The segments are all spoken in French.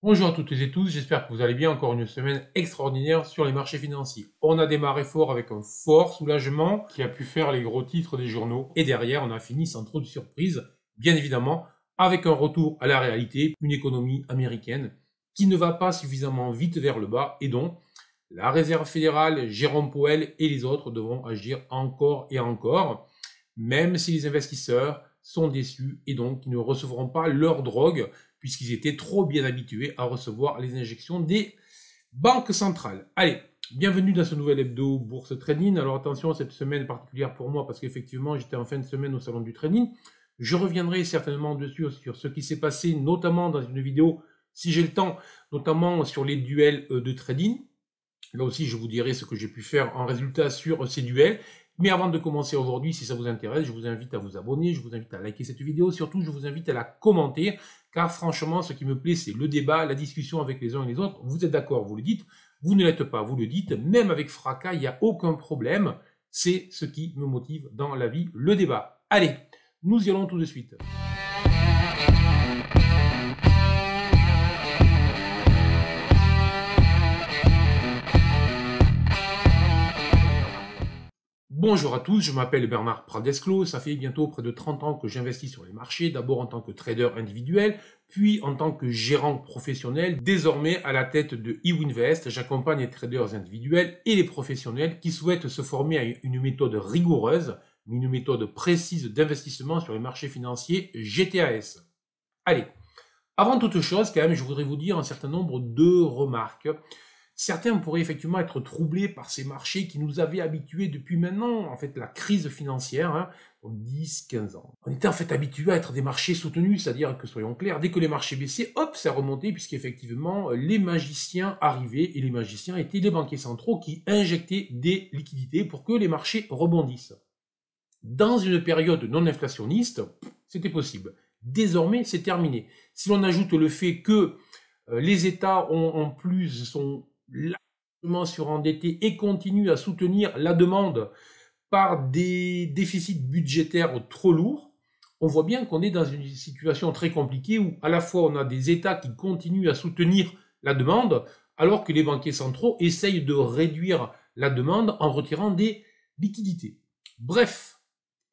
Bonjour à toutes et tous, j'espère que vous allez bien. Encore une semaine extraordinaire sur les marchés financiers. On a démarré fort avec un fort soulagement qui a pu faire les gros titres des journaux. Et derrière, on a fini sans trop de surprises, bien évidemment, avec un retour à la réalité, une économie américaine qui ne va pas suffisamment vite vers le bas et donc la Réserve fédérale, Jérôme Powell et les autres devront agir encore et encore, même si les investisseurs sont déçus et donc ils ne recevront pas leur drogue puisqu'ils étaient trop bien habitués à recevoir les injections des banques centrales. Allez, bienvenue dans ce nouvel hebdo Bourse Trading. Alors attention, cette semaine particulière pour moi parce qu'effectivement j'étais en fin de semaine au salon du trading. Je reviendrai certainement dessus sur ce qui s'est passé, notamment dans une vidéo, si j'ai le temps, notamment sur les duels de trading. Là aussi, je vous dirai ce que j'ai pu faire en résultat sur ces duels. Mais avant de commencer aujourd'hui, si ça vous intéresse, je vous invite à vous abonner, je vous invite à liker cette vidéo. Surtout, je vous invite à la commenter, car franchement, ce qui me plaît, c'est le débat, la discussion avec les uns et les autres. Vous êtes d'accord, vous le dites. Vous ne l'êtes pas, vous le dites. Même avec fracas, il n'y a aucun problème. C'est ce qui me motive dans la vie, le débat. Allez, nous y allons tout de suite. Bonjour à tous, je m'appelle Bernard Pradesclos, ça fait bientôt près de 30 ans que j'investis sur les marchés, d'abord en tant que trader individuel, puis en tant que gérant professionnel. Désormais, à la tête de eWinvest, j'accompagne les traders individuels et les professionnels qui souhaitent se former à une méthode rigoureuse, mais une méthode précise d'investissement sur les marchés financiers GTAS. Allez, avant toute chose, quand même, je voudrais vous dire un certain nombre de remarques. Certains pourraient effectivement être troublés par ces marchés qui nous avaient habitués depuis maintenant, en fait, la crise financière, 10-15 ans. On était en fait habitués à être des marchés soutenus, c'est-à-dire que, soyons clairs, dès que les marchés baissaient, hop, ça remontait, puisqu'effectivement, les magiciens arrivaient, et les magiciens étaient les banquiers centraux qui injectaient des liquidités pour que les marchés rebondissent. Dans une période non inflationniste, c'était possible. Désormais, c'est terminé. Si l'on ajoute le fait que les États sont largement surendettés et continuent à soutenir la demande par des déficits budgétaires trop lourds, on voit bien qu'on est dans une situation très compliquée où à la fois on a des États qui continuent à soutenir la demande, alors que les banquiers centraux essayent de réduire la demande en retirant des liquidités. Bref,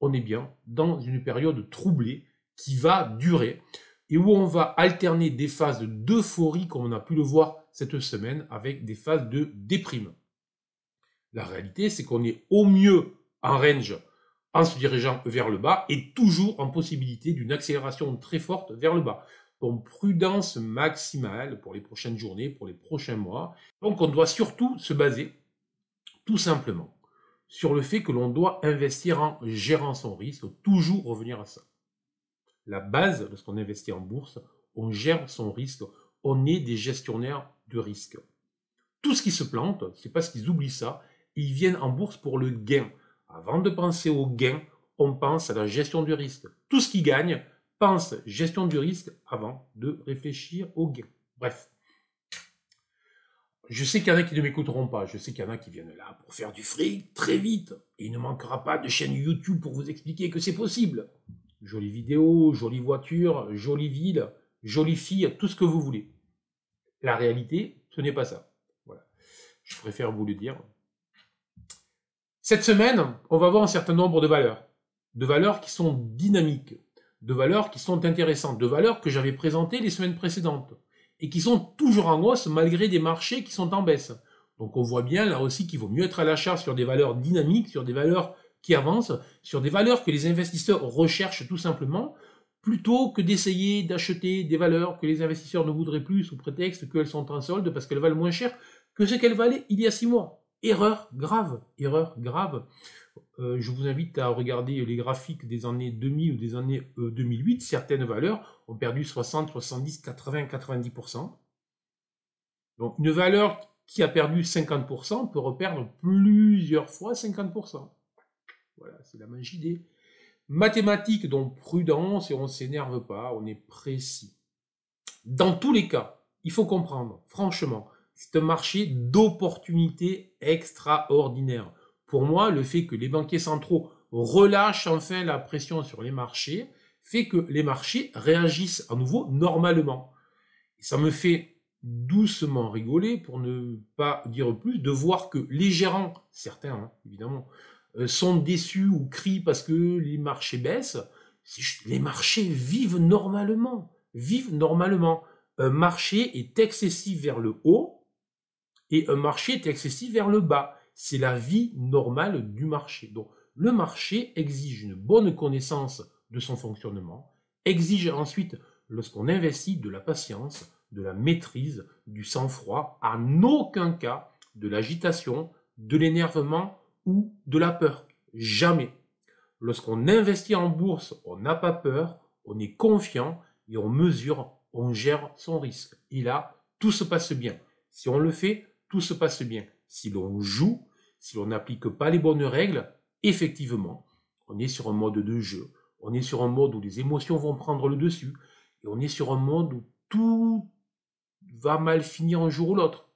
on est bien dans une période troublée qui va durer et où on va alterner des phases d'euphorie, comme on a pu le voir cette semaine, avec des phases de déprime. La réalité, c'est qu'on est au mieux en range en se dirigeant vers le bas et toujours en possibilité d'une accélération très forte vers le bas. Donc prudence maximale pour les prochaines journées, pour les prochains mois. Donc on doit surtout se baser tout simplement sur le fait que l'on doit investir en gérant son risque, toujours revenir à ça. La base, lorsqu'on investit en bourse, on gère son risque, on est des gestionnaires de risque. Tout ce qui se plante, c'est parce qu'ils oublient ça, ils viennent en bourse pour le gain. Avant de penser au gain, on pense à la gestion du risque. Tout ce qui gagne, pense gestion du risque avant de réfléchir au gain. Bref. Je sais qu'il y en a qui ne m'écouteront pas, je sais qu'il y en a qui viennent là pour faire du fric très vite. Et il ne manquera pas de chaîne YouTube pour vous expliquer que c'est possible. Jolies vidéos, jolies voitures, jolies villes, jolies filles, tout ce que vous voulez. La réalité, ce n'est pas ça. Voilà. Je préfère vous le dire. Cette semaine, on va voir un certain nombre de valeurs qui sont dynamiques, de valeurs qui sont intéressantes, de valeurs que j'avais présentées les semaines précédentes et qui sont toujours en hausse malgré des marchés qui sont en baisse. Donc on voit bien là aussi qu'il vaut mieux être à l'achat sur des valeurs dynamiques, sur des valeurs qui avancent, sur des valeurs que les investisseurs recherchent tout simplement, plutôt que d'essayer d'acheter des valeurs que les investisseurs ne voudraient plus sous prétexte qu'elles sont en solde parce qu'elles valent moins cher que ce qu'elles valaient il y a 6 mois. Erreur grave, erreur grave. Je vous invite à regarder les graphiques des années 2000 ou des années 2008. Certaines valeurs ont perdu 60, 70, 80, 90%. Donc une valeur qui a perdu 50% peut reperdre plusieurs fois 50%. Voilà, c'est la magie des mathématiques, donc prudence et on ne s'énerve pas, on est précis. Dans tous les cas, il faut comprendre, franchement, c'est un marché d'opportunités extraordinaires. Pour moi, le fait que les banquiers centraux relâchent enfin la pression sur les marchés fait que les marchés réagissent à nouveau normalement. Et ça me fait doucement rigoler, pour ne pas dire plus, de voir que les gérants, certains hein, évidemment, sont déçus ou crient parce que les marchés baissent. Les marchés vivent normalement, vivent normalement. Un marché est excessif vers le haut et un marché est excessif vers le bas. C'est la vie normale du marché. Donc, le marché exige une bonne connaissance de son fonctionnement, exige ensuite, lorsqu'on investit, de la patience, de la maîtrise, du sang-froid, en aucun cas de l'agitation, de l'énervement ou de la peur. Jamais. Lorsqu'on investit en bourse, on n'a pas peur, on est confiant et on mesure, on gère son risque. Et là, tout se passe bien. Si on le fait, tout se passe bien. Si l'on joue, si l'on n'applique pas les bonnes règles, effectivement, on est sur un mode de jeu, on est sur un mode où les émotions vont prendre le dessus, et on est sur un mode où tout va mal finir un jour ou l'autre.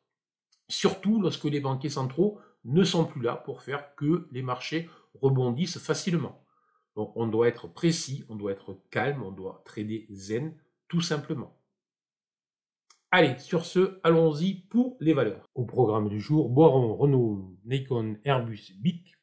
Surtout lorsque les banquiers centraux ne sont plus là pour faire que les marchés rebondissent facilement. Donc on doit être précis, on doit être calme, on doit trader zen, tout simplement. Allez, sur ce, allons-y pour les valeurs. Au programme du jour, Boiron, Renault, Nikon, Airbus, BIC,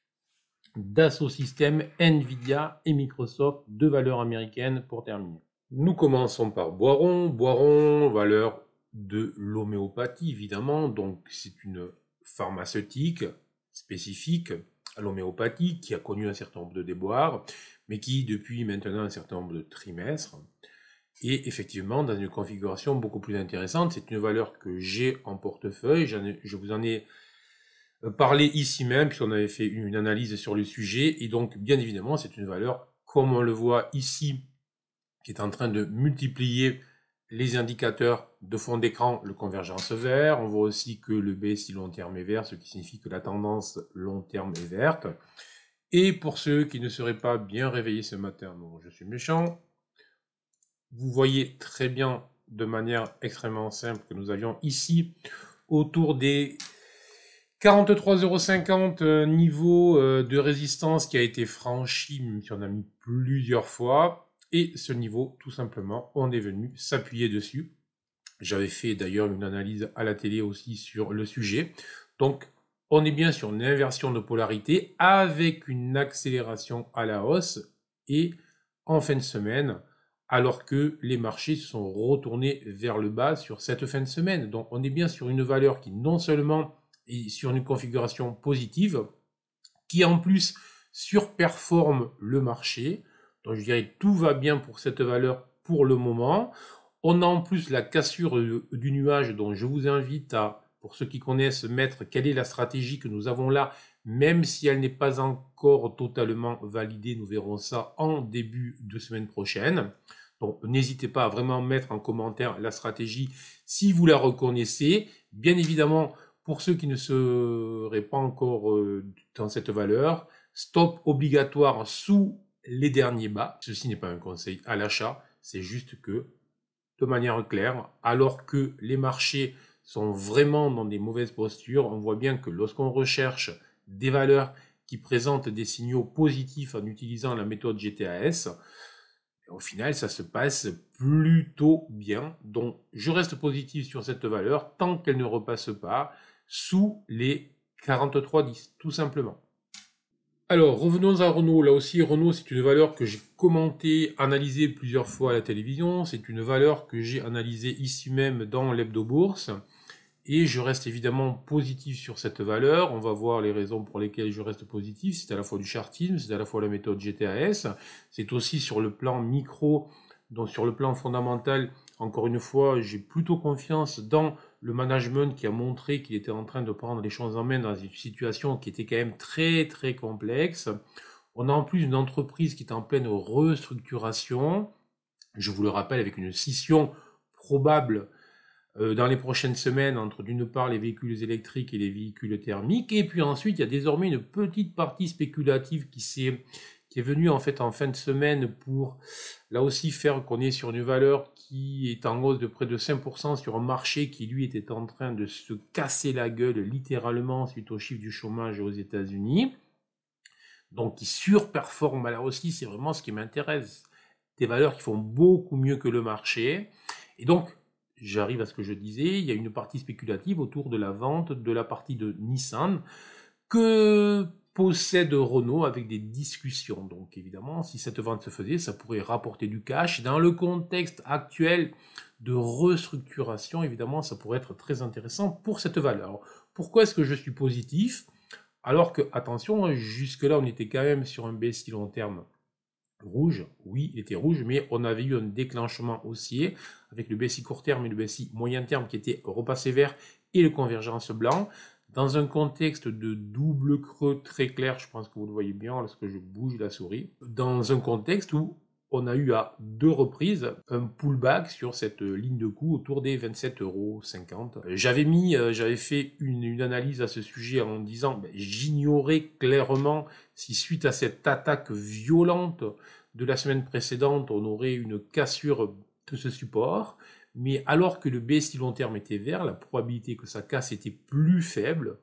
Dassault Systèmes, Nvidia et Microsoft, deux valeurs américaines pour terminer. Nous commençons par Boiron. Boiron, valeur de l'homéopathie, évidemment. Donc, c'est une pharmaceutique spécifique à l'homéopathie qui a connu un certain nombre de déboires, mais qui, depuis maintenant un certain nombre de trimestres, est effectivement dans une configuration beaucoup plus intéressante. C'est une valeur que j'ai en portefeuille. Je vous en ai parlé ici même, puisqu'on avait fait une analyse sur le sujet. Et donc, bien évidemment, c'est une valeur, comme on le voit ici, qui est en train de multiplier les indicateurs de fond d'écran, le convergence vert. On voit aussi que le BSI long terme est vert, ce qui signifie que la tendance long terme est verte. Et pour ceux qui ne seraient pas bien réveillés ce matin, bon, je suis méchant, vous voyez très bien de manière extrêmement simple que nous avions ici autour des 43,50 € niveau de résistance qui a été franchi, même si on a mis plusieurs fois. Et ce niveau, tout simplement, on est venu s'appuyer dessus. J'avais fait d'ailleurs une analyse à la télé aussi sur le sujet. Donc, on est bien sur une inversion de polarité avec une accélération à la hausse et en fin de semaine, alors que les marchés se sont retournés vers le bas sur cette fin de semaine. Donc, on est bien sur une valeur qui non seulement est sur une configuration positive, qui en plus surperforme le marché. Donc je dirais que tout va bien pour cette valeur pour le moment. On a en plus la cassure du nuage dont je vous invite à, pour ceux qui connaissent, mettre quelle est la stratégie que nous avons là, même si elle n'est pas encore totalement validée. Nous verrons ça en début de semaine prochaine. Donc n'hésitez pas à vraiment mettre en commentaire la stratégie si vous la reconnaissez. Bien évidemment, pour ceux qui ne seraient pas encore dans cette valeur, stop obligatoire sous les derniers bas. Ceci n'est pas un conseil à l'achat, c'est juste que, de manière claire, alors que les marchés sont vraiment dans des mauvaises postures, on voit bien que lorsqu'on recherche des valeurs qui présentent des signaux positifs en utilisant la méthode GTAS, au final, ça se passe plutôt bien. Donc, je reste positif sur cette valeur tant qu'elle ne repasse pas sous les 43,10, tout simplement. Alors, revenons à Renault. Là aussi, Renault, c'est une valeur que j'ai commentée, analysée plusieurs fois à la télévision. C'est une valeur que j'ai analysée ici même dans l'hebdo bourse. Et je reste évidemment positif sur cette valeur. On va voir les raisons pour lesquelles je reste positif. C'est à la fois du chartisme, c'est à la fois la méthode GTAS. C'est aussi sur le plan micro, donc sur le plan fondamental. Encore une fois, j'ai plutôt confiance dans le management qui a montré qu'il était en train de prendre les choses en main dans une situation qui était quand même très très complexe. On a en plus une entreprise qui est en pleine restructuration. Je vous le rappelle, avec une scission probable dans les prochaines semaines entre d'une part les véhicules électriques et les véhicules thermiques, et puis ensuite il y a désormais une petite partie spéculative qui est venue en fait en fin de semaine pour là aussi faire qu'on est sur une valeur qui est en hausse de près de 5% sur un marché qui lui était en train de se casser la gueule littéralement suite au chiffre du chômage aux États-Unis. Donc qui surperforme là aussi, c'est vraiment ce qui m'intéresse. Des valeurs qui font beaucoup mieux que le marché. Et donc j'arrive à ce que je disais, il y a une partie spéculative autour de la vente de la partie de Nissan que possède Renault avec des discussions. Donc évidemment, si cette vente se faisait, ça pourrait rapporter du cash. Dans le contexte actuel de restructuration, évidemment, ça pourrait être très intéressant pour cette valeur. Alors, pourquoi est-ce que je suis positif? Alors que, attention, jusque-là, on était quand même sur un BSI long terme rouge. Oui, il était rouge, mais on avait eu un déclenchement haussier avec le BSI court terme et le BSI moyen terme qui était repassé vert et le convergence blanc. Dans un contexte de double creux très clair, je pense que vous le voyez bien lorsque je bouge la souris, dans un contexte où on a eu à 2 reprises un pullback sur cette ligne de coup autour des 27,50 €. J'avais fait une analyse à ce sujet en disant j'ignorais clairement si suite à cette attaque violente de la semaine précédente, on aurait une cassure de ce support. Mais alors que le BSI long terme était vert, la probabilité que ça casse était plus faible.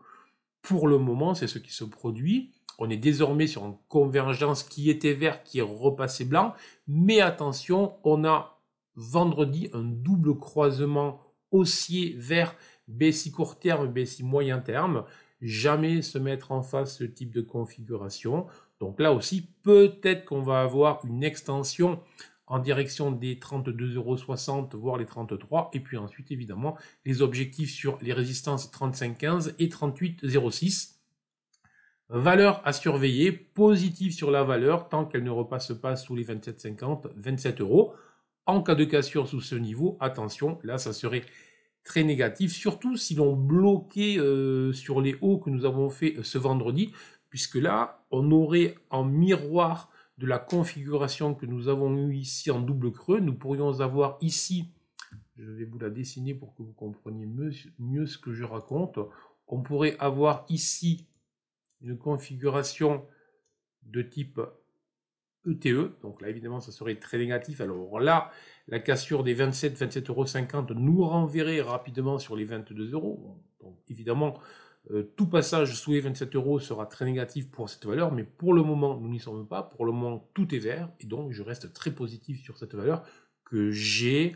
Pour le moment, c'est ce qui se produit. On est désormais sur une convergence qui était vert, qui est repassé blanc. Mais attention, on a vendredi un double croisement haussier vert BSI court terme, BSI moyen terme. Jamais se mettre en face ce type de configuration. Donc là aussi, peut-être qu'on va avoir une extension en direction des 32,60 €, voire les 33, et puis ensuite évidemment les objectifs sur les résistances 35,15 et 38,06. Valeur à surveiller, positive sur la valeur tant qu'elle ne repasse pas sous les 27,50, 27 €. En cas de cassure sous ce niveau, attention, là ça serait très négatif, surtout si l'on bloquait sur les hauts que nous avons fait ce vendredi, puisque là on aurait en miroir de la configuration que nous avons eue ici en double creux, nous pourrions avoir ici, je vais vous la dessiner pour que vous compreniez mieux ce que je raconte, on pourrait avoir ici une configuration de type ETE, donc là évidemment ça serait très négatif. Alors là, la cassure des 27,50 € nous renverrait rapidement sur les 22 €. Donc évidemment, tout passage sous les 27 € sera très négatif pour cette valeur, mais pour le moment, nous n'y sommes pas. Pour le moment, tout est vert, et donc je reste très positif sur cette valeur que j'ai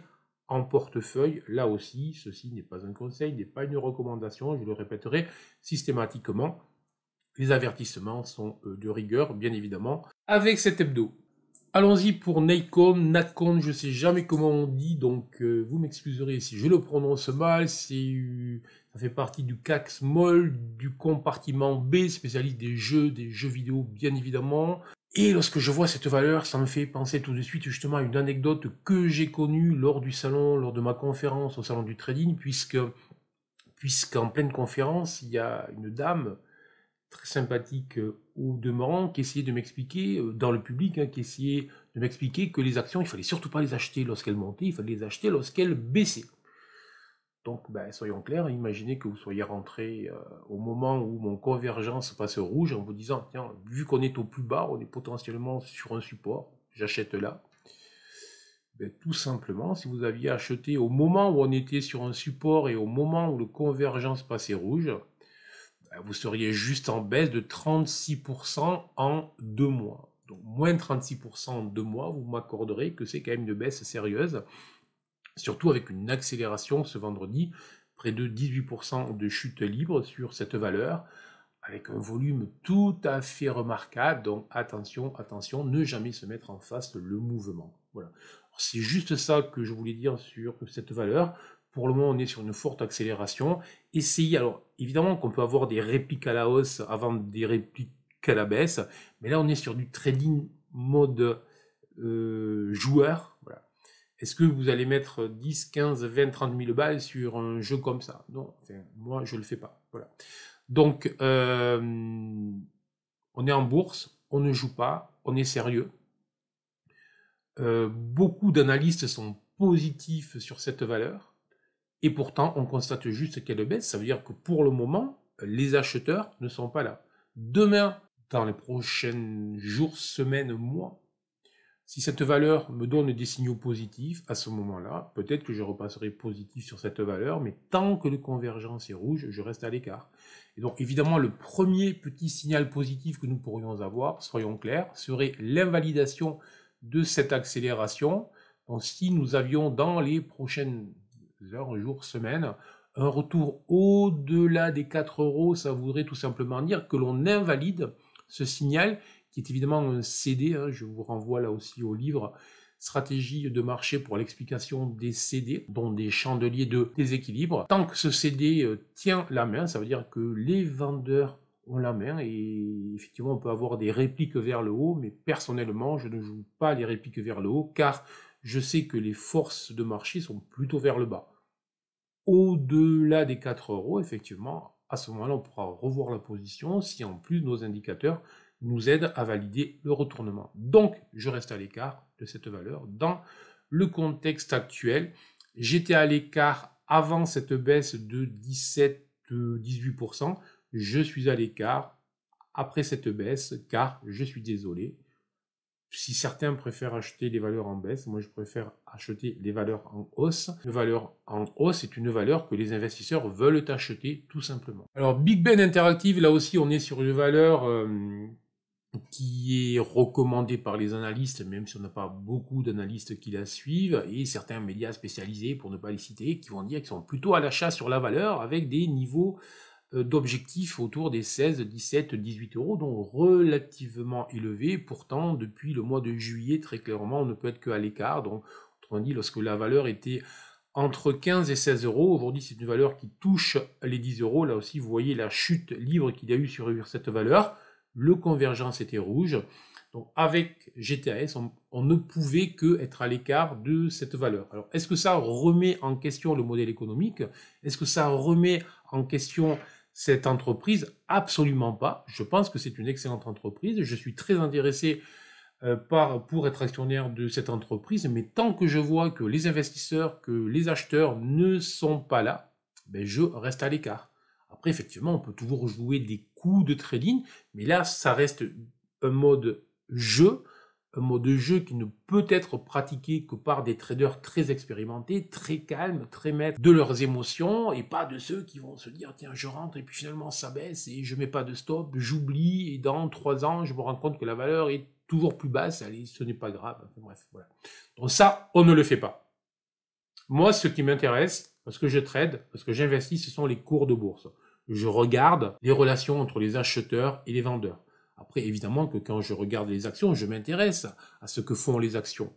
en portefeuille. Là aussi, ceci n'est pas un conseil, n'est pas une recommandation, je le répéterai systématiquement. Les avertissements sont de rigueur, bien évidemment, avec cet hebdo. Allons-y pour Natcon, je ne sais jamais comment on dit, donc vous m'excuserez si je le prononce mal. Ça fait partie du CAC Small, du compartiment B, spécialiste des jeux vidéo, bien évidemment. Et lorsque je vois cette valeur, ça me fait penser tout de suite justement à une anecdote que j'ai connue lors du salon, lors de ma conférence au salon du trading, puisqu'en pleine conférence, il y a une dame très sympathique au demeurant, qui essayait de m'expliquer, dans le public, qui essayait de m'expliquer que les actions, il fallait surtout pas les acheter lorsqu'elles montaient, il fallait les acheter lorsqu'elles baissaient. Donc, soyons clairs, imaginez que vous soyez rentré au moment où mon convergence passe rouge, en vous disant, tiens, vu qu'on est au plus bas, on est potentiellement sur un support, j'achète là. Tout simplement, si vous aviez acheté au moment où on était sur un support et au moment où le convergence passait rouge, vous seriez juste en baisse de 36% en 2 mois. Donc moins 36% en 2 mois, vous m'accorderez que c'est quand même une baisse sérieuse, surtout avec une accélération ce vendredi, près de 18% de chute libre sur cette valeur, avec un volume tout à fait remarquable. Donc attention, attention, ne jamais se mettre en face le mouvement. Voilà. C'est juste ça que je voulais dire sur cette valeur. Pour le moment, on est sur une forte accélération. Essayez, alors évidemment qu'on peut avoir des répliques à la hausse avant des répliques à la baisse, mais là on est sur du trading mode joueur. Voilà. Est-ce que vous allez mettre 10, 15, 20, 30 000 balles sur un jeu comme ça? Non, enfin, moi je ne le fais pas. Voilà. Donc, on est en bourse, on ne joue pas, on est sérieux. Beaucoup d'analystes sont positifs sur cette valeur. Et pourtant, on constate juste qu'elle baisse. Ça veut dire que pour le moment, les acheteurs ne sont pas là. Demain, dans les prochains jours, semaines, mois, si cette valeur me donne des signaux positifs, à ce moment-là, peut-être que je repasserai positif sur cette valeur, mais tant que le convergence est rouge, je reste à l'écart. Et donc, évidemment, le premier petit signal positif que nous pourrions avoir, soyons clairs, serait l'invalidation de cette accélération. Donc, si nous avions dans les prochaines heures, jours, semaines. Un retour au-delà des 4 euros, ça voudrait tout simplement dire que l'on invalide ce signal, qui est évidemment un CD, hein, je vous renvoie là aussi au livre Stratégie de marché pour l'explication des CD, dont des chandeliers de déséquilibre. Tant que ce CD tient la main, ça veut dire que les vendeurs ont la main, et effectivement on peut avoir des répliques vers le haut, mais personnellement je ne joue pas les répliques vers le haut, car je sais que les forces de marché sont plutôt vers le bas. Au-delà des 4 euros, effectivement, à ce moment-là, on pourra revoir la position si en plus nos indicateurs nous aident à valider le retournement. Donc, je reste à l'écart de cette valeur. Dans le contexte actuel, j'étais à l'écart avant cette baisse de 17-18%. Je suis à l'écart après cette baisse, car je suis désolé. Si certains préfèrent acheter les valeurs en baisse, moi je préfère acheter les valeurs en hausse. Une valeur en hausse est une valeur que les investisseurs veulent acheter tout simplement. Alors Big Ben Interactive, là aussi on est sur une valeur qui est recommandée par les analystes, même si on n'a pas beaucoup d'analystes qui la suivent, et certains médias spécialisés, pour ne pas les citer, qui vont dire qu'ils sont plutôt à l'achat sur la valeur avec des niveaux d'objectifs autour des 16, 17, 18 euros, donc relativement élevés. Pourtant, depuis le mois de juillet, très clairement, on ne peut être qu'à l'écart. Donc, autrement dit, lorsque la valeur était entre 15 et 16 euros, aujourd'hui, c'est une valeur qui touche les 10 euros. Là aussi, vous voyez la chute libre qu'il y a eu sur cette valeur. Le convergence était rouge. Donc, avec GTAS, on ne pouvait que être à l'écart de cette valeur. Alors, est-ce que ça remet en question le modèle économique? Est-ce que ça remet en question cette entreprise? Absolument pas. Je pense que c'est une excellente entreprise. Je suis très intéressé pour être actionnaire de cette entreprise, mais tant que je vois que les investisseurs, que les acheteurs ne sont pas là, ben je reste à l'écart. Après, effectivement, on peut toujours jouer des coups de trading, mais là, ça reste un mode jeu, qui ne peut être pratiqué que par des traders très expérimentés, très calmes, très maîtres de leurs émotions, et pas de ceux qui vont se dire tiens, je rentre et puis finalement ça baisse et je mets pas de stop, j'oublie et dans 3 ans je me rends compte que la valeur est toujours plus basse, allez, ce n'est pas grave. Enfin, bref, voilà. Donc ça, on ne le fait pas. Moi, ce qui m'intéresse, parce que je trade, parce que j'investis, ce sont les cours de bourse. Je regarde les relations entre les acheteurs et les vendeurs. Après, évidemment que quand je regarde les actions, je m'intéresse à ce que font les actions.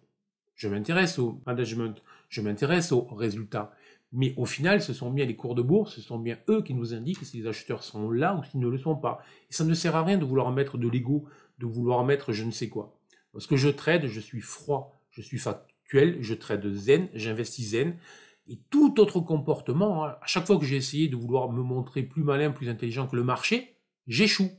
Je m'intéresse au management, je m'intéresse aux résultats. Mais au final, ce sont bien les cours de bourse, ce sont bien eux qui nous indiquent si les acheteurs sont là ou s'ils ne le sont pas. Et ça ne sert à rien de vouloir mettre de l'ego, de vouloir mettre je ne sais quoi. Parce que je trade, je suis froid, je suis factuel, je trade zen, j'investis zen. Et tout autre comportement, à chaque fois que j'ai essayé de vouloir me montrer plus malin, plus intelligent que le marché, j'échoue.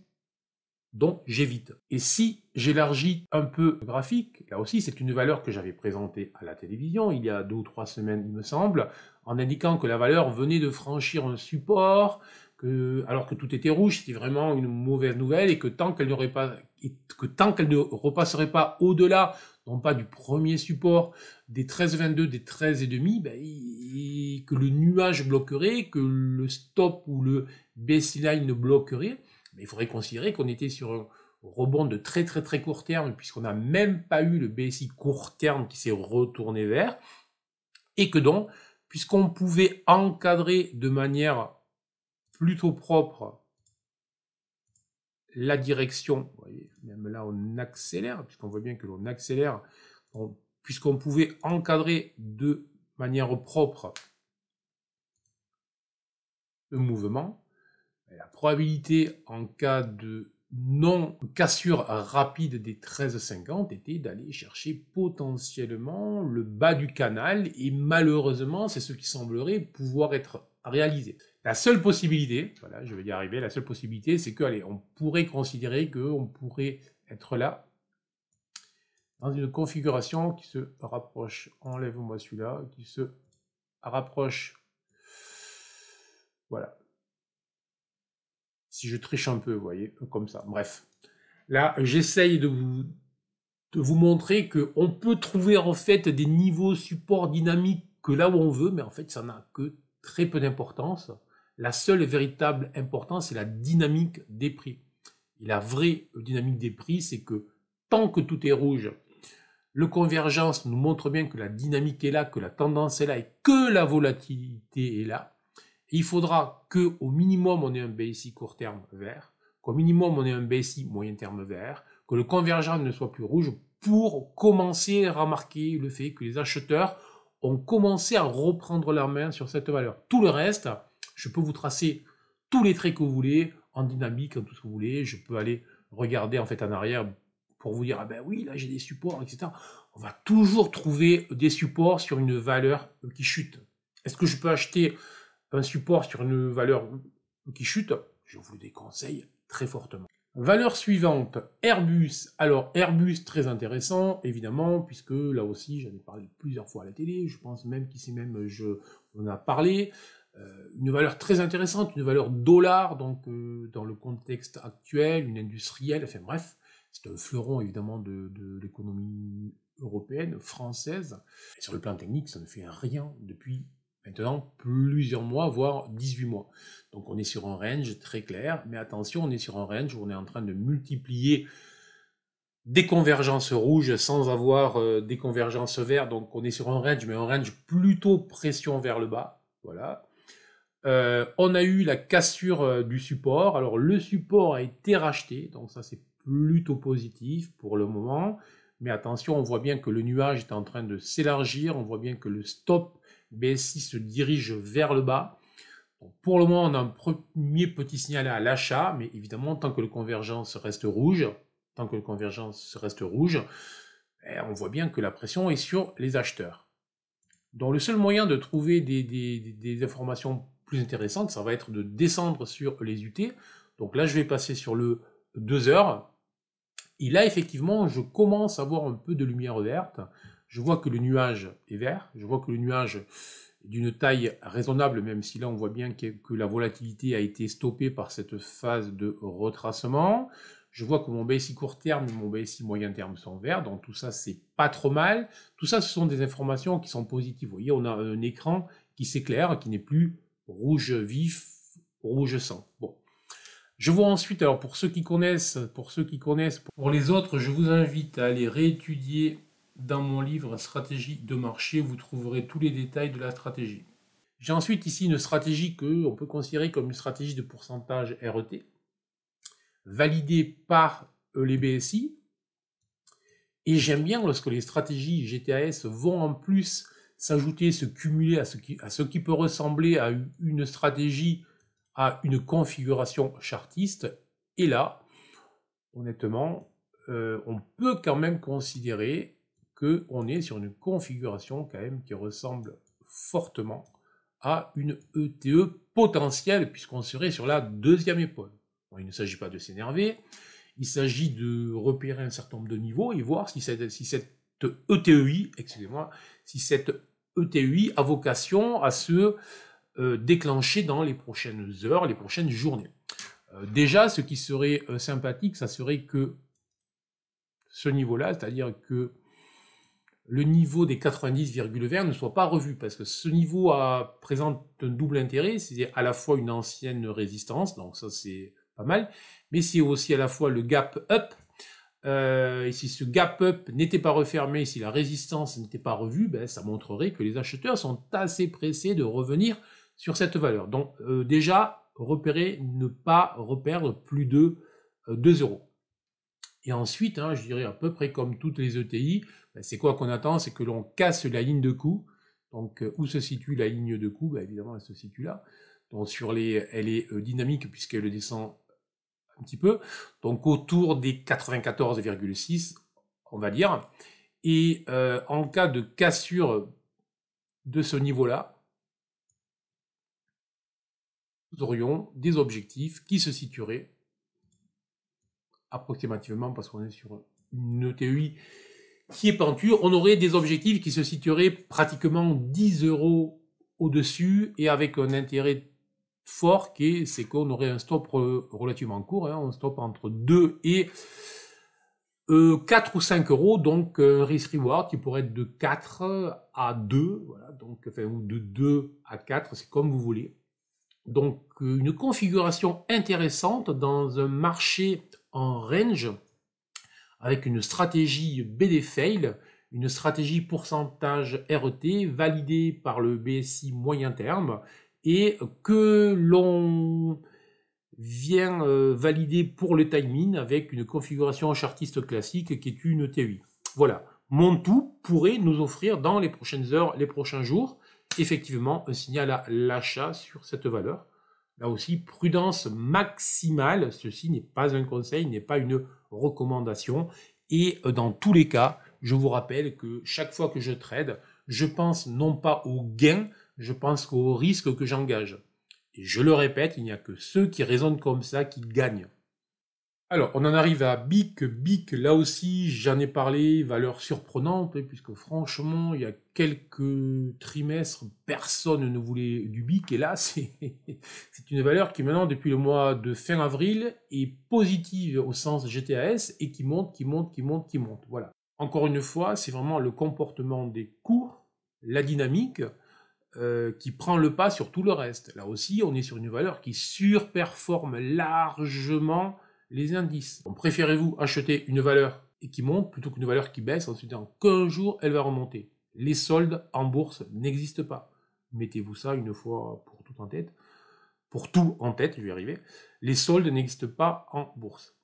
Donc j'évite. Et si j'élargis un peu le graphique, là aussi c'est une valeur que j'avais présentée à la télévision il y a 2 ou 3 semaines il me semble, en indiquant que la valeur venait de franchir un support, alors que tout était rouge, c'était vraiment une mauvaise nouvelle, et que tant qu'elle ne repasserait pas au-delà, non pas du premier support, des 13,22, des 13,5, que le nuage bloquerait, que le stop ou le baseline bloquerait. Mais il faudrait considérer qu'on était sur un rebond de très très très court terme, puisqu'on n'a même pas eu le BSI court terme qui s'est retourné vers, et que donc, puisqu'on pouvait encadrer de manière plutôt propre la direction, vous voyez, même là on accélère, puisqu'on voit bien que l'on accélère, puisqu'on pouvait encadrer de manière propre le mouvement, la probabilité en cas de non-cassure rapide des 13,50 était d'aller chercher potentiellement le bas du canal, et malheureusement, c'est ce qui semblerait pouvoir être réalisé. La seule possibilité, voilà, je vais y arriver, la seule possibilité, c'est que, allez, on pourrait considérer qu'on pourrait être là, dans une configuration qui se rapproche, enlève-moi celui-là, qui se rapproche, voilà. Si je triche un peu, vous voyez, comme ça. Bref, là, j'essaye de vous montrer qu'on peut trouver en fait des niveaux support dynamiques que là où on veut, mais en fait, ça n'a que très peu d'importance. La seule véritable importance, c'est la dynamique des prix. Et la vraie dynamique des prix, c'est que tant que tout est rouge, Le convergence nous montre bien que la dynamique est là, que la tendance est là et que la volatilité est là. Et il faudra qu'au minimum on ait un BSI court terme vert, qu'au minimum on ait un BSI moyen terme vert, que le convergent ne soit plus rouge pour commencer à remarquer le fait que les acheteurs ont commencé à reprendre la main sur cette valeur. Tout le reste, je peux vous tracer tous les traits que vous voulez, en dynamique, en tout ce que vous voulez. Je peux aller regarder en fait en arrière pour vous dire, ah ben oui, là j'ai des supports, etc. On va toujours trouver des supports sur une valeur qui chute. Est-ce que je peux acheter un support sur une valeur qui chute? Je vous le déconseille très fortement. Valeur suivante, Airbus. Alors Airbus, très intéressant, évidemment, puisque là aussi, j'en ai parlé plusieurs fois à la télé, je pense même qu'ici même, on en a parlé. Une valeur très intéressante, une valeur dollar, donc dans le contexte actuel, une industrielle, enfin bref, c'est un fleuron évidemment de l'économie européenne, française. Et sur le plan technique, ça ne fait rien depuis maintenant plusieurs mois, voire 18 mois. Donc on est sur un range très clair, mais attention, on est sur un range où on est en train de multiplier des convergences rouges sans avoir des convergences vertes. Donc on est sur un range, mais un range plutôt pression vers le bas. Voilà. On a eu la cassure du support. Alors le support a été racheté, donc ça c'est plutôt positif pour le moment. Mais attention, on voit bien que le nuage est en train de s'élargir, on voit bien que le stop BSI se dirige vers le bas. Donc pour le moment, on a un premier petit signal à l'achat, mais évidemment, tant que le convergence reste rouge, on voit bien que la pression est sur les acheteurs. Donc le seul moyen de trouver des informations plus intéressantes, ça va être de descendre sur les UT. Donc là, je vais passer sur le 2 heures. Et là, effectivement, je commence à voir un peu de lumière verte. Je vois que le nuage est vert. Je vois que le nuage est d'une taille raisonnable, même si là, on voit bien que la volatilité a été stoppée par cette phase de retracement. Je vois que mon BSI court terme et mon BSI moyen terme sont verts. Donc tout ça, c'est pas trop mal. Tout ça, ce sont des informations qui sont positives. Vous voyez, on a un écran qui s'éclaire, qui n'est plus rouge vif, rouge sang. Bon. Je vois ensuite, alors pour ceux qui connaissent, pour les autres, je vous invite à aller réétudier dans mon livre Stratégie de marché, vous trouverez tous les détails de la stratégie. J'ai ensuite ici une stratégie que on peut considérer comme une stratégie de pourcentage RET, validée par les BSI. Et j'aime bien lorsque les stratégies GTAS vont en plus s'ajouter, se cumuler à ce qui peut ressembler à une stratégie, à une configuration chartiste. Et là, honnêtement, on peut quand même considérer qu'on est sur une configuration quand même qui ressemble fortement à une ETE potentielle, puisqu'on serait sur la deuxième épaule. Bon, il ne s'agit pas de s'énerver, il s'agit de repérer un certain nombre de niveaux et voir si cette ETEI, excusez-moi, si cette ETEI a vocation à se déclencher dans les prochaines heures, les prochaines journées. Déjà, ce qui serait sympathique, ça serait que ce niveau-là, c'est-à-dire que le niveau des 90,20 ne soit pas revu, parce que ce niveau présente un double intérêt, c'est à la fois une ancienne résistance, donc ça c'est pas mal, mais c'est aussi à la fois le gap up. Et si ce gap up n'était pas refermé, si la résistance n'était pas revue, ben, ça montrerait que les acheteurs sont assez pressés de revenir sur cette valeur. Donc déjà, repérer, ne pas reperdre plus de 2 euros. Et ensuite, je dirais à peu près comme toutes les ETI, ben, c'est quoi qu'on attend? C'est que l'on casse la ligne de coût. Donc où se situe la ligne de coût? Ben, évidemment, elle se situe là. Donc elle est dynamique puisqu'elle descend un petit peu. Donc autour des 94,6, on va dire. Et en cas de cassure de ce niveau-là, nous aurions des objectifs qui se situeraient approximativement, parce qu'on est sur une ETI qui est pentue, on aurait des objectifs qui se situeraient pratiquement 10 euros au-dessus et avec un intérêt fort c'est qu'on aurait un stop relativement court, un stop entre 2 et 4 ou 5 euros, donc risk-reward qui pourrait être de 4 à 2, voilà, donc, enfin, ou de 2 à 4, c'est comme vous voulez. Donc une configuration intéressante dans un marché en range avec une stratégie BD fail, une stratégie pourcentage RET validée par le BSI moyen terme et que l'on vient valider pour le timing avec une configuration chartiste classique qui est une T8. Voilà, mon tout pourrait nous offrir dans les prochaines heures, les prochains jours, effectivement un signal à l'achat sur cette valeur. Là aussi, prudence maximale, ceci n'est pas un conseil, n'est pas une recommandation. Et dans tous les cas, je vous rappelle que chaque fois que je trade, je pense non pas au gain, je pense qu'au risque que j'engage. Et je le répète, il n'y a que ceux qui raisonnent comme ça qui gagnent. Alors, on en arrive à BIC. BIC, là aussi, j'en ai parlé, valeur surprenante, puisque franchement, il y a quelques trimestres, personne ne voulait du BIC, et là, c'est une valeur qui maintenant, depuis le mois de fin avril, est positive au sens GTAS, et qui monte, qui monte, qui monte, qui monte. Voilà. Encore une fois, c'est vraiment le comportement des cours, la dynamique, qui prend le pas sur tout le reste. Là aussi, on est sur une valeur qui surperforme largement les indices. Donc, préférez-vous acheter une valeur et qui monte plutôt qu'une valeur qui baisse, ensuite en 15 jours, elle va remonter. Les soldes en bourse n'existent pas. Mettez-vous ça une fois pour tout en tête. Pour tout en tête, je vais y arriver. Les soldes n'existent pas en bourse.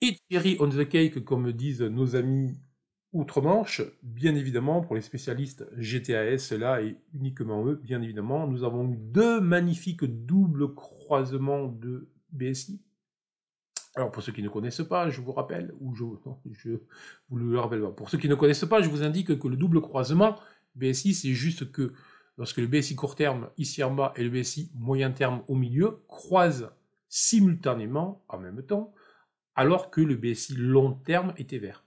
Et cherry on the cake, comme disent nos amis outre-Manche, bien évidemment, pour les spécialistes GTAS, là, et uniquement eux, bien évidemment, nous avons eu deux magnifiques doubles croisements de BSI. Alors, pour ceux qui ne connaissent pas, je vous rappelle, ou je vous le rappelle pas. Pour ceux qui ne connaissent pas, je vous indique que le double croisement BSI, c'est juste que lorsque le BSI court terme, ici en bas, et le BSI moyen terme au milieu, croisent simultanément, en même temps, alors que le BSI long terme était vert.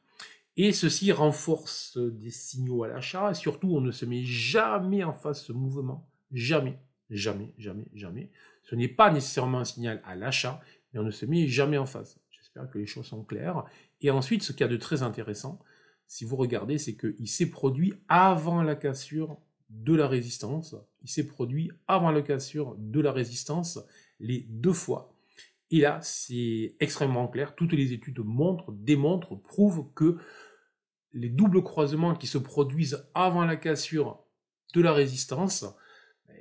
Et ceci renforce des signaux à l'achat, et surtout, on ne se met jamais en face ce mouvement. Jamais, jamais, jamais, jamais. Ce n'est pas nécessairement un signal à l'achat, mais on ne se met jamais en face. J'espère que les choses sont claires. Et ensuite, ce qu'il y a de très intéressant, si vous regardez, c'est qu'il s'est produit avant la cassure de la résistance. Il s'est produit avant la cassure de la résistance les deux fois. Et là, c'est extrêmement clair. Toutes les études démontrent, prouvent que les doubles croisements qui se produisent avant la cassure de la résistance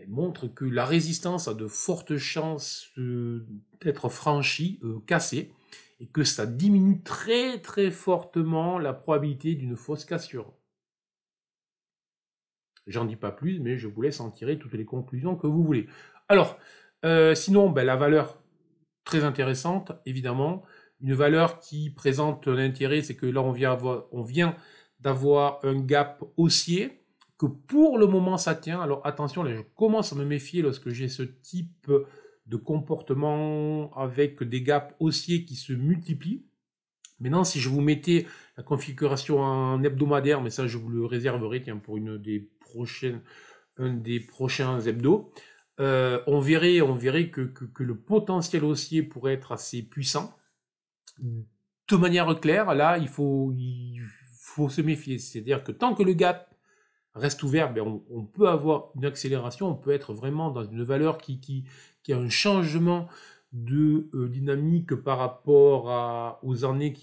montrent que la résistance a de fortes chances d'être franchie, cassée, et que ça diminue très très fortement la probabilité d'une fausse cassure. J'en dis pas plus, mais je vous laisse en tirer toutes les conclusions que vous voulez. Alors, sinon, la valeur très intéressante, évidemment. Une valeur qui présente l'intérêt, c'est que là, on vient d'avoir un gap haussier, que pour le moment, ça tient. Alors, attention, là, je commence à me méfier lorsque j'ai ce type de comportement avec des gaps haussiers qui se multiplient. Maintenant, si je vous mettais la configuration en hebdomadaire, mais ça, je vous le réserverai, tiens, pour un des prochains hebdos, on verrait que le potentiel haussier pourrait être assez puissant. De manière claire, là, il faut se méfier. C'est-à-dire que tant que le gap reste ouvert, on peut avoir une accélération, on peut être vraiment dans une valeur qui a un changement de dynamique par rapport aux années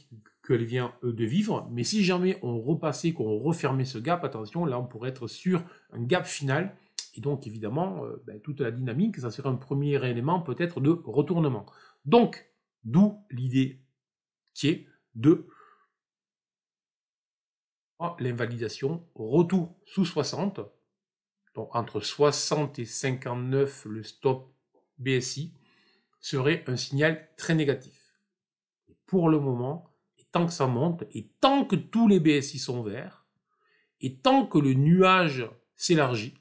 qu'elle vient de vivre. Mais si jamais on repassait, qu'on refermait ce gap, attention, là, on pourrait être sur un gap final. Et donc, évidemment, toute la dynamique, ça serait un premier élément peut-être de retournement. Donc, d'où l'idée qui est de l'invalidation, retour sous 60, donc entre 60 et 59, le stop BSI, serait un signal très négatif. Et pour le moment, et tant que ça monte, et tant que tous les BSI sont verts, et tant que le nuage s'élargit,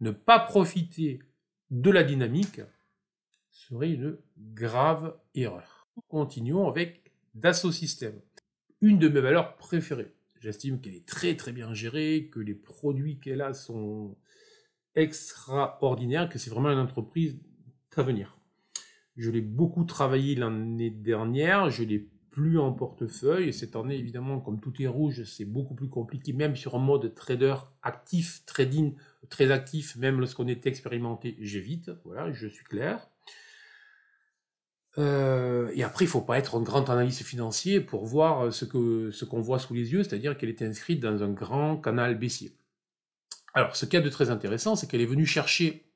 ne pas profiter de la dynamique serait une grave erreur. Continuons avec Dassault Systèmes, une de mes valeurs préférées. J'estime qu'elle est très très bien gérée, que les produits qu'elle a sont extraordinaires, que c'est vraiment une entreprise à venir. Je l'ai beaucoup travaillé l'année dernière, je l'ai plus en portefeuille, et cette année, évidemment, comme tout est rouge, c'est beaucoup plus compliqué, même sur un mode trader actif, trading très actif, même lorsqu'on est expérimenté, j'évite, voilà, je suis clair. Et après, il ne faut pas être un grand analyste financier pour voir ce qu'on voit sous les yeux, c'est-à-dire qu'elle est inscrite dans un grand canal baissier. Alors, ce qu'il y a de très intéressant, c'est qu'elle est venue chercher,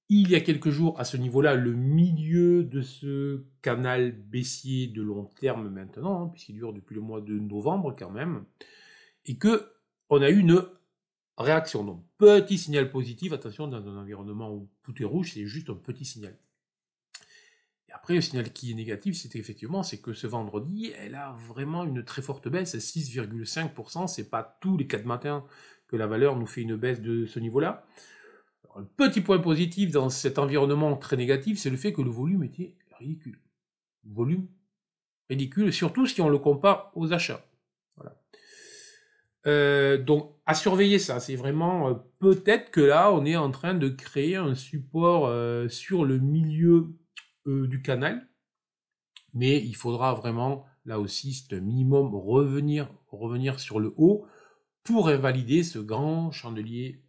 il y a quelques jours, à ce niveau-là, le milieu de ce canal baissier de long terme maintenant, hein, puisqu'il dure depuis le mois de novembre quand même, et que on a eu une réaction. Donc, petit signal positif, attention, dans un environnement où tout est rouge, c'est juste un petit signal. Et après, le signal qui est négatif, c'est que ce vendredi, elle a vraiment une très forte baisse, 6,5%. C'est pas tous les 4 matins que la valeur nous fait une baisse de ce niveau-là. Un petit point positif dans cet environnement très négatif, c'est le fait que le volume était ridicule. Volume ridicule, surtout si on le compare aux achats. Voilà. Donc, à surveiller ça, c'est vraiment peut-être que là, on est en train de créer un support sur le milieu du canal, mais il faudra vraiment, là aussi, c'est un minimum, revenir sur le haut pour invalider ce grand chandelier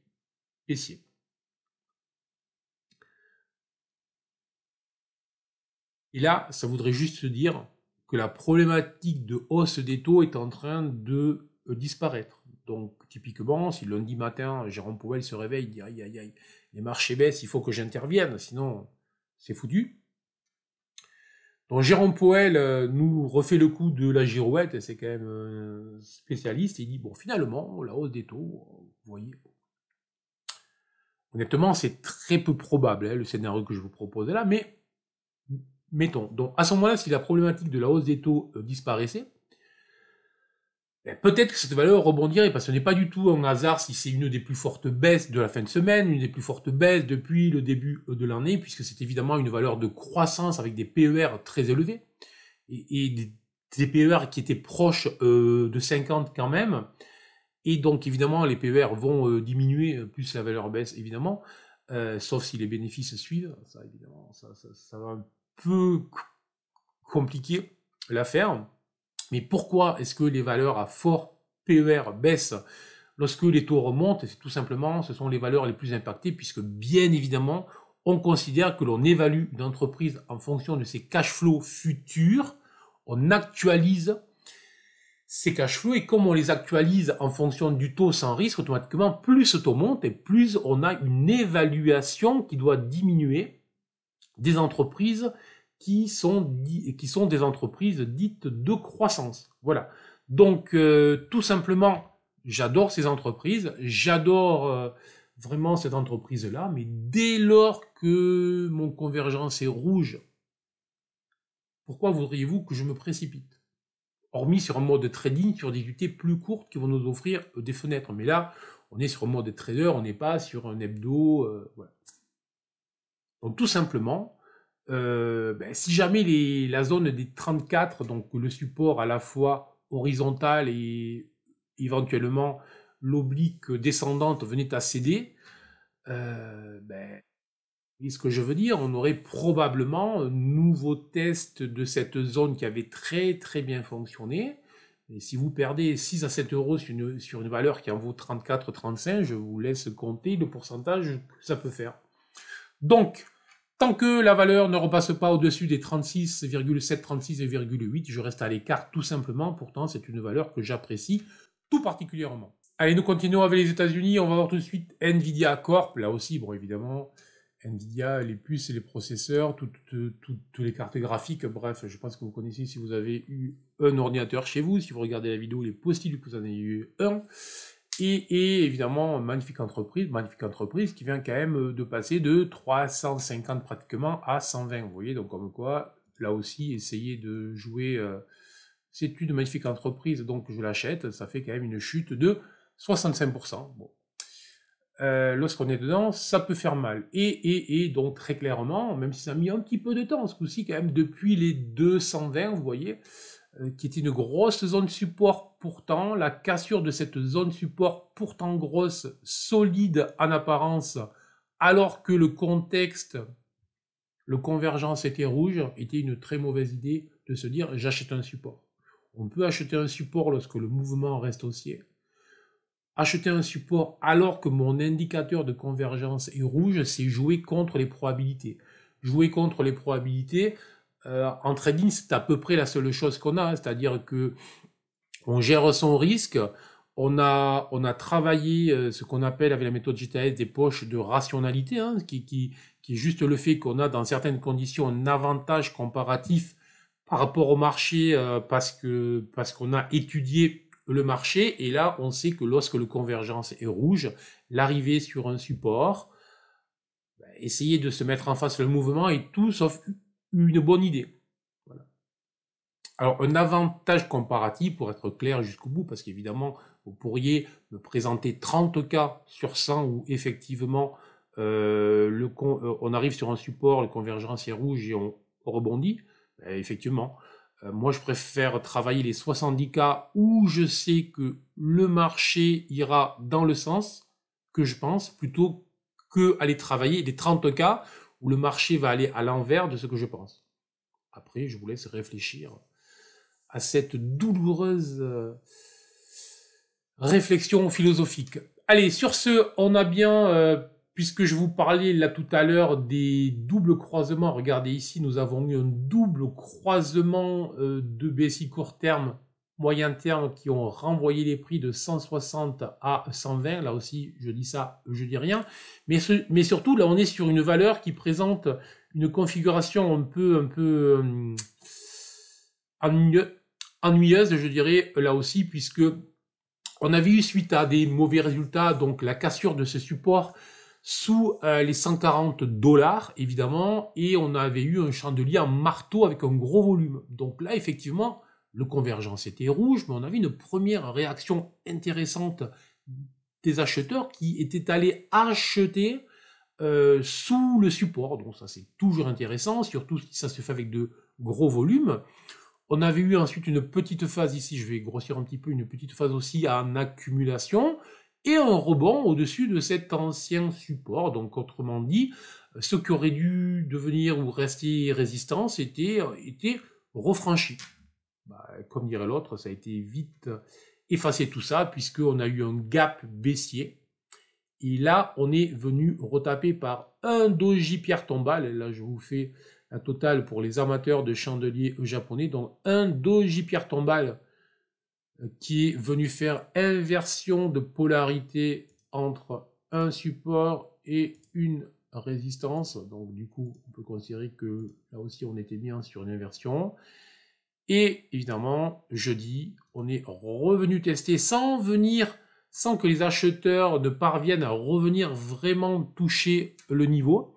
baissier. Et là, ça voudrait juste se dire que la problématique de hausse des taux est en train de disparaître. Donc, typiquement, si lundi matin, Jérôme Powell se réveille, il dit aïe aïe aïe, les marchés baissent, il faut que j'intervienne, sinon c'est foutu. Donc, Jérôme Powell nous refait le coup de la girouette, c'est quand même un spécialiste, et il dit bon, finalement, la hausse des taux, vous voyez. Honnêtement, c'est très peu probable, hein, le scénario que je vous propose là, mais mettons. Donc, à ce moment-là, si la problématique de la hausse des taux disparaissait, peut-être que cette valeur rebondirait, parce que ce n'est pas du tout un hasard si c'est une des plus fortes baisses de la fin de semaine, une des plus fortes baisses depuis le début de l'année, puisque c'est évidemment une valeur de croissance avec des PER très élevés, et des PER qui étaient proches de 50 quand même, et donc évidemment les PER vont diminuer plus la valeur baisse, évidemment, sauf si les bénéfices suivent, ça évidemment, ça va un peu compliquer l'affaire. Mais pourquoi est-ce que les valeurs à fort PER baissent lorsque les taux remontent? C'est tout simplement, ce sont les valeurs les plus impactées, puisque bien évidemment, on considère que l'on évalue une entreprise en fonction de ses cash flows futurs, on actualise ces cash flows, et comme on les actualise en fonction du taux sans risque, automatiquement, plus ce taux monte, et plus on a une évaluation qui doit diminuer des entreprises qui sont des entreprises dites de croissance. Voilà. Donc, tout simplement, j'adore ces entreprises, j'adore vraiment cette entreprise-là, mais dès lors que mon convergence est rouge, pourquoi voudriez-vous que je me précipite? Hormis sur un mode de trading, sur des unités plus courtes qui vont nous offrir des fenêtres. Mais là, on est sur un mode de trader, on n'est pas sur un hebdo. Voilà. Donc, tout simplement, si jamais la zone des 34, donc le support à la fois horizontal et éventuellement l'oblique descendante venait à céder, et ce que je veux dire, on aurait probablement un nouveau test de cette zone qui avait très très bien fonctionné. Et si vous perdez 6 à 7 euros sur une valeur qui en vaut 34-35, je vous laisse compter le pourcentage que ça peut faire. Donc, tant que la valeur ne repasse pas au-dessus des 36,7, 36,8, je reste à l'écart tout simplement. Pourtant, c'est une valeur que j'apprécie tout particulièrement. Allez, nous continuons avec les États-Unis. On va voir tout de suite Nvidia Corp. Là aussi, bon, évidemment, Nvidia, les puces et les processeurs, toutes les cartes graphiques. Bref, je pense que vous connaissez si vous avez eu un ordinateur chez vous. Si vous regardez la vidéo, il est possible que vous en ayez eu un. Et évidemment, magnifique entreprise qui vient quand même de passer de 350 pratiquement à 120. Vous voyez, donc comme quoi, là aussi, essayer de jouer. C'est une magnifique entreprise, donc je l'achète. Ça fait quand même une chute de 65%. Bon. Lorsqu'on est dedans, ça peut faire mal. Et donc très clairement, même si ça a mis un petit peu de temps, ce coup-ci quand même, depuis les 220, vous voyez, qui était une grosse zone support pourtant, la cassure de cette zone support pourtant grosse, solide en apparence, alors que le contexte, le convergence était rouge, était une très mauvaise idée de se dire j'achète un support. On peut acheter un support lorsque le mouvement reste haussier. Acheter un support alors que mon indicateur de convergence est rouge, c'est jouer contre les probabilités. Jouer contre les probabilités, en trading, c'est à peu près la seule chose qu'on a, hein, c'est-à-dire que on gère son risque, on a travaillé ce qu'on appelle avec la méthode GTS des poches de rationalité, hein, qui est juste le fait qu'on a dans certaines conditions un avantage comparatif par rapport au marché parce qu'on a étudié le marché, et là on sait que lorsque le convergence est rouge, l'arrivée sur un support, essayer de se mettre en face le mouvement est tout sauf une bonne idée. Voilà. Alors un avantage comparatif, pour être clair jusqu'au bout, parce qu'évidemment vous pourriez me présenter 30 cas sur 100 où effectivement on arrive sur un support, le convergence est rouge et on rebondit. Effectivement, moi je préfère travailler les 70 cas où je sais que le marché ira dans le sens que je pense, plutôt que aller travailler les 30 cas où le marché va aller à l'envers de ce que je pense. Après, je vous laisse réfléchir à cette douloureuse réflexion philosophique. Allez, sur ce, on a bien, puisque je vous parlais là tout à l'heure des doubles croisements, regardez ici, nous avons eu un double croisement de BSI court terme, moyen terme, qui ont renvoyé les prix de 160 à 120. Là aussi, je dis ça, je dis rien. Mais surtout, là, on est sur une valeur qui présente une configuration un peu ennuyeuse, je dirais, là aussi, puisque on avait eu, suite à des mauvais résultats, donc la cassure de ce support sous les 140 $, évidemment, et on avait eu un chandelier en marteau avec un gros volume. Donc là, effectivement, le convergence était rouge, mais on avait une première réaction intéressante des acheteurs qui étaient allés acheter sous le support. Donc ça, c'est toujours intéressant, surtout si ça se fait avec de gros volumes. On avait eu ensuite une petite phase ici, je vais grossir un petit peu, une petite phase aussi en accumulation, et un rebond au-dessus de cet ancien support. Donc autrement dit, ce qui aurait dû devenir ou rester résistance était refranchi. Comme dirait l'autre, ça a été vite effacé tout ça, puisqu'on a eu un gap baissier. Et là, on est venu retaper par un doji pierre tombale. Et là, je vous fais la totale pour les amateurs de chandeliers japonais. Donc, un doji pierre tombale qui est venu faire inversion de polarité entre un support et une résistance. Donc, du coup, on peut considérer que là aussi, on était bien sur une inversion. Et évidemment, jeudi, on est revenu tester sans que les acheteurs ne parviennent à revenir vraiment toucher le niveau.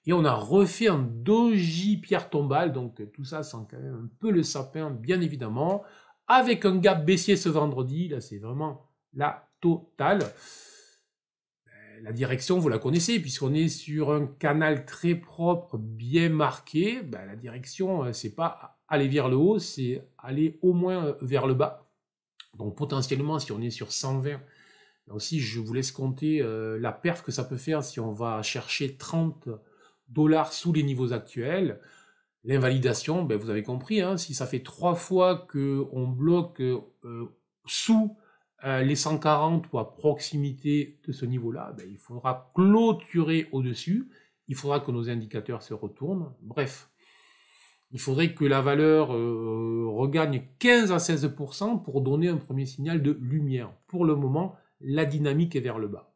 Et on a refait un doji pierre tombale, donc tout ça sent quand même un peu le sapin, bien évidemment, avec un gap baissier ce vendredi. Là, c'est vraiment la totale. La direction, vous la connaissez, puisqu'on est sur un canal très propre, bien marqué. La direction, c'est pas aller vers le haut, c'est aller au moins vers le bas. Donc potentiellement, si on est sur 120, là aussi, je vous laisse compter la perf que ça peut faire si on va chercher 30 $ sous les niveaux actuels. L'invalidation, vous avez compris, hein, si ça fait 3 fois qu'on bloque sous les 140 ou à proximité de ce niveau-là, il faudra clôturer au-dessus, il faudra que nos indicateurs se retournent. Bref, il faudrait que la valeur regagne 15 à 16% pour donner un premier signal de lumière. Pour le moment, la dynamique est vers le bas.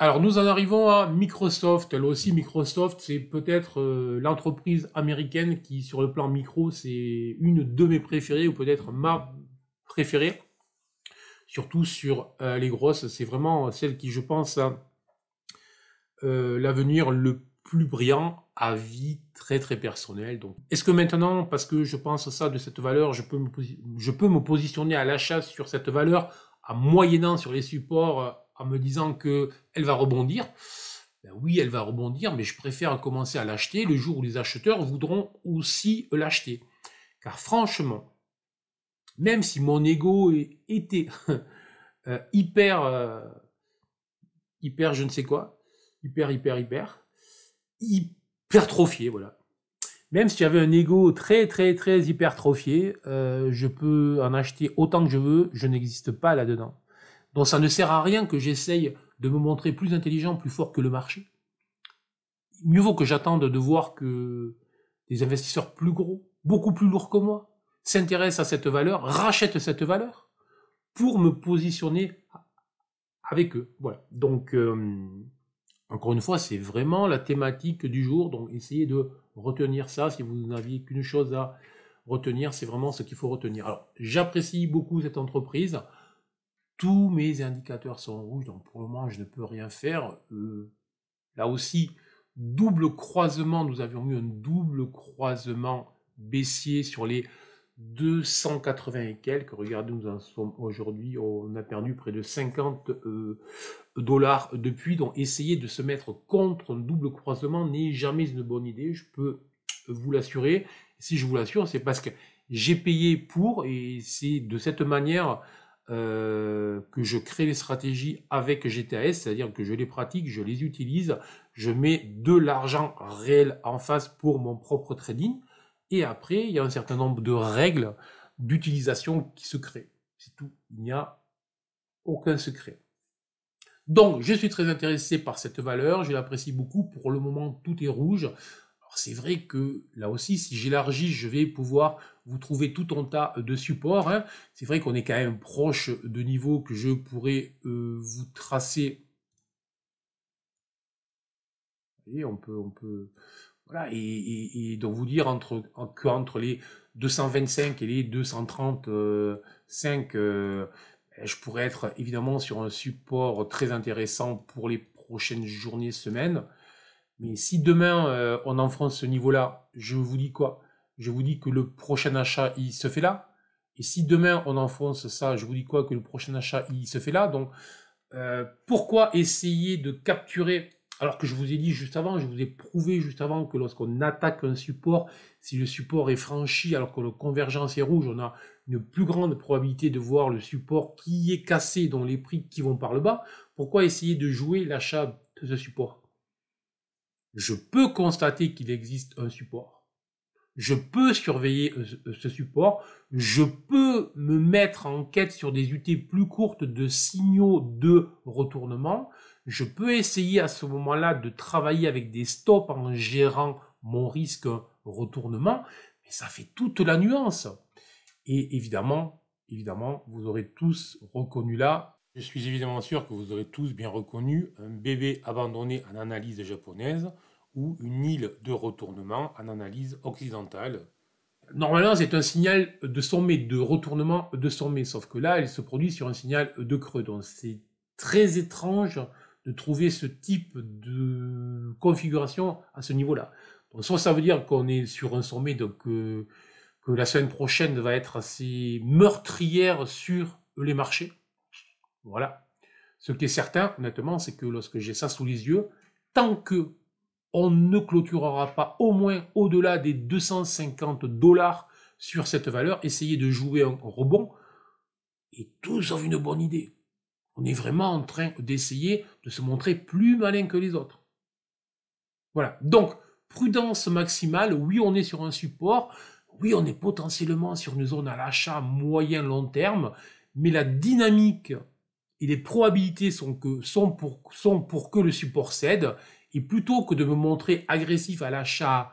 Alors nous en arrivons à Microsoft. Là aussi, Microsoft, c'est peut-être l'entreprise américaine qui, sur le plan micro, c'est une de mes préférées, ou peut-être ma préférée. Surtout sur les grosses, c'est vraiment celle qui, je pense, a l'avenir le plus brillant, à vie très très personnelle. Donc, est-ce que maintenant, parce que je pense ça de cette valeur, je peux me positionner à l'achat sur cette valeur, en moyennant sur les supports, en me disant qu'elle va rebondir? Oui, elle va rebondir, mais je préfère commencer à l'acheter le jour où les acheteurs voudront aussi l'acheter. Car franchement, même si mon ego était hyper je ne sais quoi, hypertrophié, voilà. Même si j'avais un ego très très très hypertrophié, je peux en acheter autant que je veux, je n'existe pas là-dedans. Donc ça ne sert à rien que j'essaye de me montrer plus intelligent, plus fort que le marché. Mieux vaut que j'attende de voir que des investisseurs plus gros, beaucoup plus lourds que moi, s'intéressent à cette valeur, rachètent cette valeur pour me positionner avec eux. Voilà. Donc, encore une fois, c'est vraiment la thématique du jour. Donc, essayez de retenir ça. Si vous n'aviez qu'une chose à retenir, c'est vraiment ce qu'il faut retenir. Alors, j'apprécie beaucoup cette entreprise. Tous mes indicateurs sont rouges, donc pour le moment, je ne peux rien faire. Là aussi, double croisement, nous avions eu un double croisement baissier sur les 280 et quelques. Regardez, nous en sommes aujourd'hui, on a perdu près de 50 dollars depuis. Donc, essayer de se mettre contre un double croisement n'est jamais une bonne idée, je peux vous l'assurer. Si je vous l'assure, c'est parce que j'ai payé pour, et c'est de cette manière que je crée les stratégies avec GTAS, c'est-à-dire que je les pratique, je les utilise, je mets de l'argent réel en face pour mon propre trading, et après, il y a un certain nombre de règles d'utilisation qui se créent. C'est tout, il n'y a aucun secret. Donc, je suis très intéressé par cette valeur, je l'apprécie beaucoup, pour le moment, tout est rouge. Alors, c'est vrai que, là aussi, si j'élargis, je vais pouvoir vous trouver tout un tas de supports. Hein. C'est vrai qu'on est quand même proche de niveaux que je pourrais vous tracer. Et on peut voilà, et donc vous dire qu'entre les 225 et les 235, je pourrais être évidemment sur un support très intéressant pour les prochaines journées, semaines. Mais si demain on enfonce ce niveau-là, je vous dis quoi? Je vous dis que le prochain achat, il se fait là. Et si demain on enfonce ça, je vous dis quoi? Que le prochain achat, il se fait là. Donc, pourquoi essayer de capturer, alors que je vous ai dit juste avant, je vous ai prouvé juste avant que lorsqu'on attaque un support, si le support est franchi alors que le convergence est rouge, on a une plus grande probabilité de voir le support qui est cassé, dont les prix qui vont par le bas. Pourquoi essayer de jouer l'achat de ce support? Je peux constater qu'il existe un support. Je peux surveiller ce support. Je peux me mettre en quête sur des UT plus courtes de signaux de retournement. Je peux essayer à ce moment-là de travailler avec des stops en gérant mon risque retournement. Mais ça fait toute la nuance. Et évidemment, vous aurez tous reconnu là. Je suis évidemment sûr que vous aurez tous bien reconnu un bébé abandonné en analyse japonaise ou une île de retournement en analyse occidentale. Normalement, c'est un signal de sommet, de retournement de sommet, sauf que là, il se produit sur un signal de creux. Donc, c'est très étrange de trouver ce type de configuration à ce niveau-là. Donc, soit ça veut dire qu'on est sur un sommet, donc que la semaine prochaine va être assez meurtrière sur les marchés. Voilà. Ce qui est certain, honnêtement, c'est que lorsque j'ai ça sous les yeux, tant que on ne clôturera pas au moins au-delà des 250 dollars sur cette valeur, essayez de jouer un rebond, et tout sauf une bonne idée. On est vraiment en train d'essayer de se montrer plus malin que les autres. Voilà. Donc, prudence maximale. Oui, on est sur un support. Oui, on est potentiellement sur une zone à l'achat moyen-long terme, mais la dynamique et les probabilités sont pour que le support cède, et plutôt que de me montrer agressif à l'achat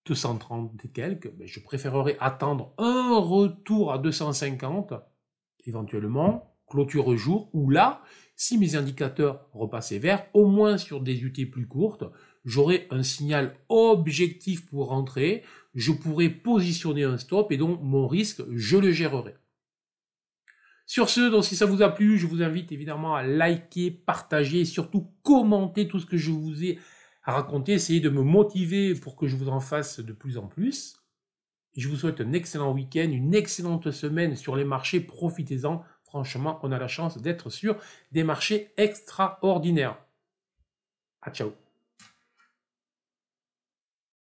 230 et quelques, je préférerais attendre un retour à 250, éventuellement, clôture jour, où là, si mes indicateurs repassaient vert, au moins sur des UT plus courtes, j'aurai un signal objectif pour rentrer, je pourrais positionner un stop, et donc mon risque, je le gérerai. Sur ce, donc si ça vous a plu, je vous invite évidemment à liker, partager et surtout commenter tout ce que je vous ai raconté. Essayez de me motiver pour que je vous en fasse de plus en plus. Et je vous souhaite un excellent week-end, une excellente semaine sur les marchés. Profitez-en. Franchement, on a la chance d'être sur des marchés extraordinaires. À ciao.